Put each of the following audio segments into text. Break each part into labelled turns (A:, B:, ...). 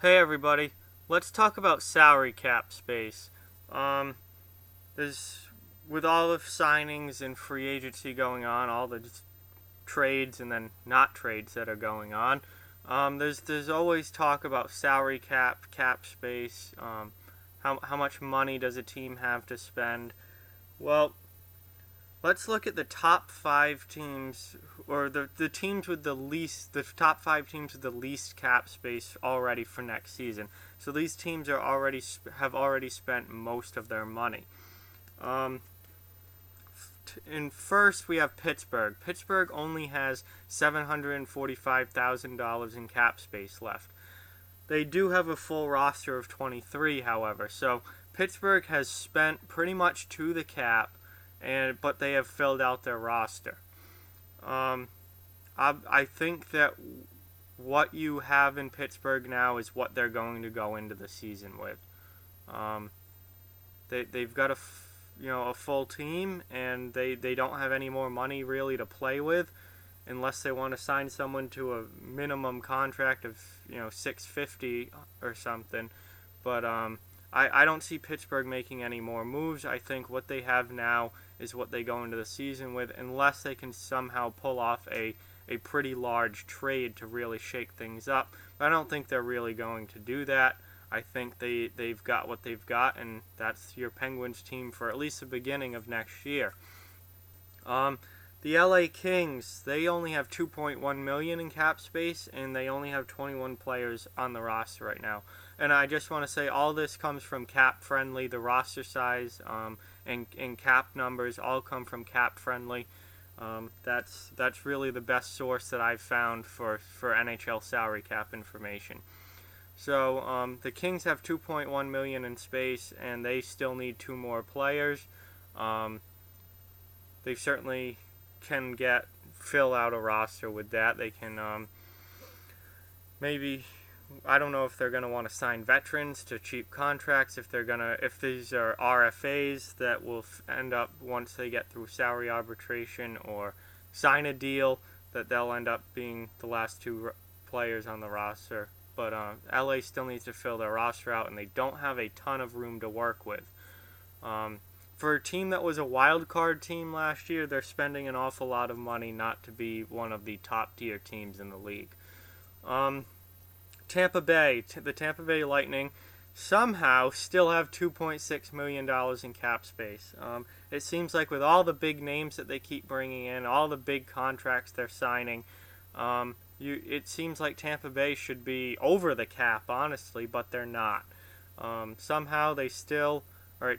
A: Hey everybody, let's talk about salary cap space. Um, there's with all the signings and free agency going on, all the trades and then not trades that are going on. There's always talk about salary cap space. How much money does a team have to spend? Well, let's look at the top five teams, or the teams with the top five teams with the least cap space already for next season. So these teams have already spent most of their money. Um, in first, we have Pittsburgh. Pittsburgh only has $745,000 in cap space left. They do have a full roster of 23, however, so Pittsburgh has spent pretty much to the cap, but they have filled out their roster. Um, I think that what you have in Pittsburgh now is what they're going to go into the season with. Um, they've got a full team, and they don't have any more money really to play with, unless they want to sign someone to a minimum contract of 650 or something. But I don't see Pittsburgh making any more moves. I think what they have now is what they go into the season with, unless they can somehow pull off a pretty large trade to really shake things up. But I don't think they're really going to do that. I think they've got what they've got, and that's your Penguins team for at least the beginning of next year. Um, the LA Kings, they only have 2.1 million in cap space, and they only have 21 players on the roster right now. And I just want to say all this comes from Cap Friendly. The roster size and cap numbers all come from Cap Friendly. That's really the best source that I've found for NHL salary cap information. So the Kings have 2.1 million in space, and they still need two more players. Um, they certainly can fill out a roster with that. They can maybe, I don't know if they're going to want to sign veterans to cheap contracts, if these are RFAs that will end up once they get through salary arbitration, or sign a deal that they'll end up being the last two players on the roster. But LA still needs to fill their roster out, and they don't have a ton of room to work with. For a team that was a wild card team last year, they're spending an awful lot of money not to be one of the top tier teams in the league. Tampa Bay, the Tampa Bay Lightning, somehow still have $2.6 million in cap space. It seems like with all the big names that they keep bringing in, all the big contracts they're signing, it seems like Tampa Bay should be over the cap, honestly, but they're not. Somehow they still are at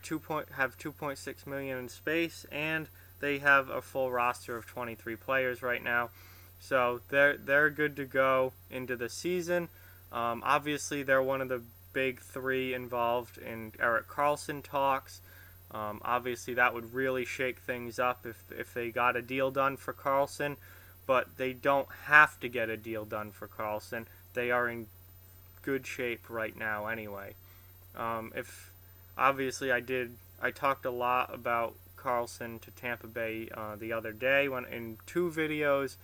A: have 2.6 million in space, and they have a full roster of 23 players right now. So they're good to go into the season. Obviously, they're one of the big three involved in Erik Karlsson talks. Obviously, that would really shake things up if they got a deal done for Karlsson, but they don't have to get a deal done for Karlsson. They are in good shape right now anyway. If obviously I talked a lot about Karlsson to Tampa Bay the other day in two videos,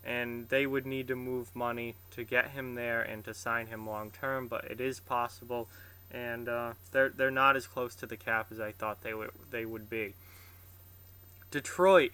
A: and they would need to move money to get him there and to sign him long term, but it is possible, and they're not as close to the cap as I thought they would be. Detroit,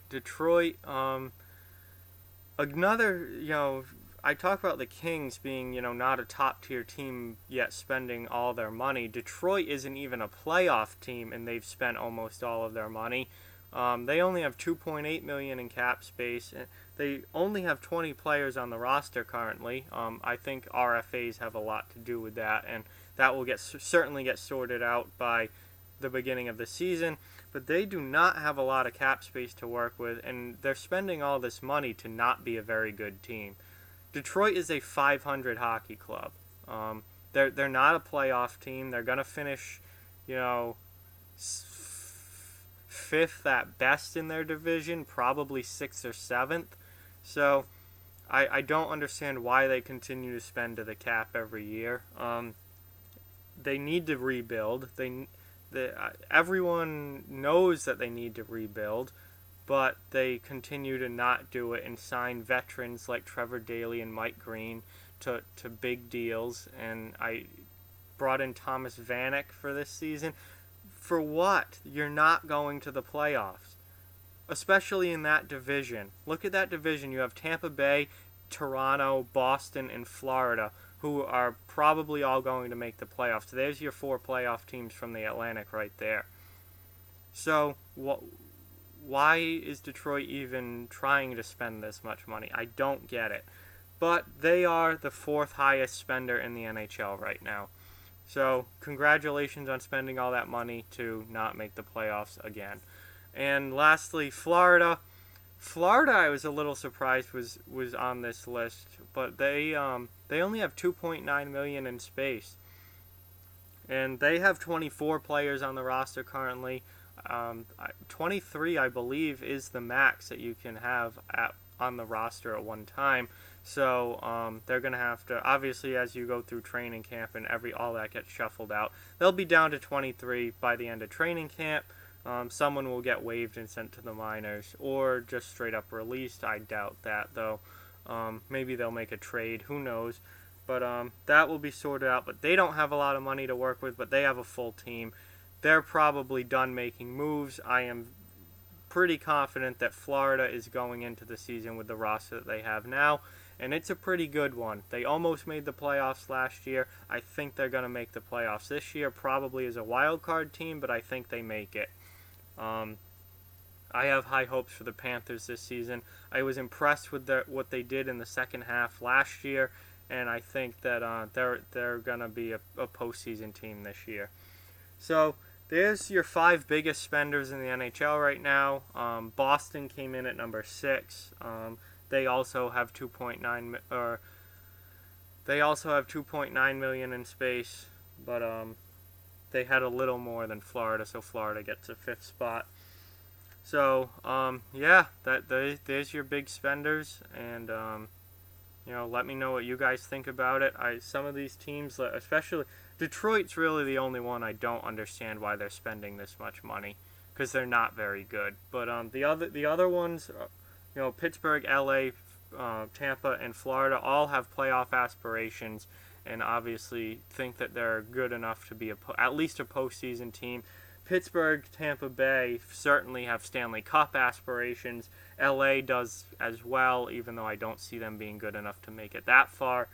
A: another, I talk about the Kings being, not a top tier team yet spending all their money. Detroit isn't even a playoff team, and they've spent almost all of their money. They only have 2.8 million in cap space. They only have 20 players on the roster currently. I think RFAs have a lot to do with that, and that will certainly get sorted out by the beginning of the season. But they do not have a lot of cap space to work with, and they're spending all this money to not be a very good team. Detroit is a 500 hockey club. They're not a playoff team. They're gonna finish, you know, fifth at best in their division, probably sixth or seventh. So I don't understand why they continue to spend to the cap every year. They need to rebuild. Everyone knows that they need to rebuild, but they continue to not do it and sign veterans like Trevor Daley and Mike Green to big deals, and I brought in Thomas Vanek for this season. For what? You're not going to the playoffs, especially in that division. Look at that division. You have Tampa Bay, Toronto, Boston, and Florida, who are probably all going to make the playoffs. There's your 4 playoff teams from the Atlantic right there. So why is Detroit even trying to spend this much money? I don't get it. But they are the 4th highest spender in the NHL right now. So congratulations on spending all that money to not make the playoffs again. And lastly, Florida. Florida, I was a little surprised was on this list, but they only have 2.9 million in space, and they have 24 players on the roster currently. 23, I believe, is the max that you can have on the roster at one time. So they're going to have to, obviously, as you go through training camp and all that gets shuffled out, they'll be down to 23 by the end of training camp. Someone will get waived and sent to the minors, or just straight up released. I doubt that, though. Maybe they'll make a trade. Who knows? But that will be sorted out. But they don't have a lot of money to work with, but they have a full team. They're probably done making moves. I am pretty confident that Florida is going into the season with the roster that they have now, and it's a pretty good one. They almost made the playoffs last year. I think they're going to make the playoffs this year, probably as a wild card team, but I think they make it. I have high hopes for the Panthers this season. I was impressed with what they did in the second half last year, and I think that they're going to be a postseason team this year. So there's your 5 biggest spenders in the NHL right now. Boston came in at number 6. They also have 2.9 million in space, but they had a little more than Florida, so Florida gets a 5th spot. So yeah, there's your big spenders, and let me know what you guys think about it. Some of these teams, especially Detroit's really the only one I don't understand why they're spending this much money, because they're not very good. But the other ones, Pittsburgh, LA, Tampa, and Florida all have playoff aspirations, and obviously think that they're good enough to be at least a postseason team. Pittsburgh, Tampa Bay certainly have Stanley Cup aspirations. LA does as well, even though I don't see them being good enough to make it that far.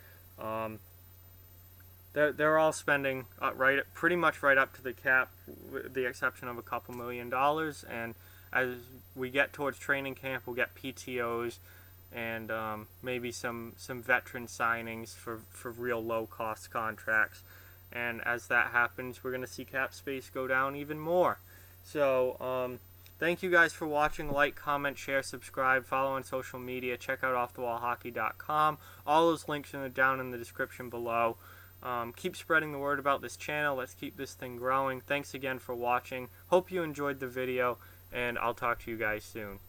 A: They're all spending pretty much right up to the cap, with the exception of a couple $1 million. And as we get towards training camp, we'll get PTOs and maybe some veteran signings for real low-cost contracts. And as that happens, we're going to see cap space go down even more. So thank you guys for watching. Like, comment, share, subscribe, follow on social media. Check out offthewallhockey.com. All those links are down in the description below. Keep spreading the word about this channel. Let's keep this thing growing. Thanks again for watching. Hope you enjoyed the video, and I'll talk to you guys soon.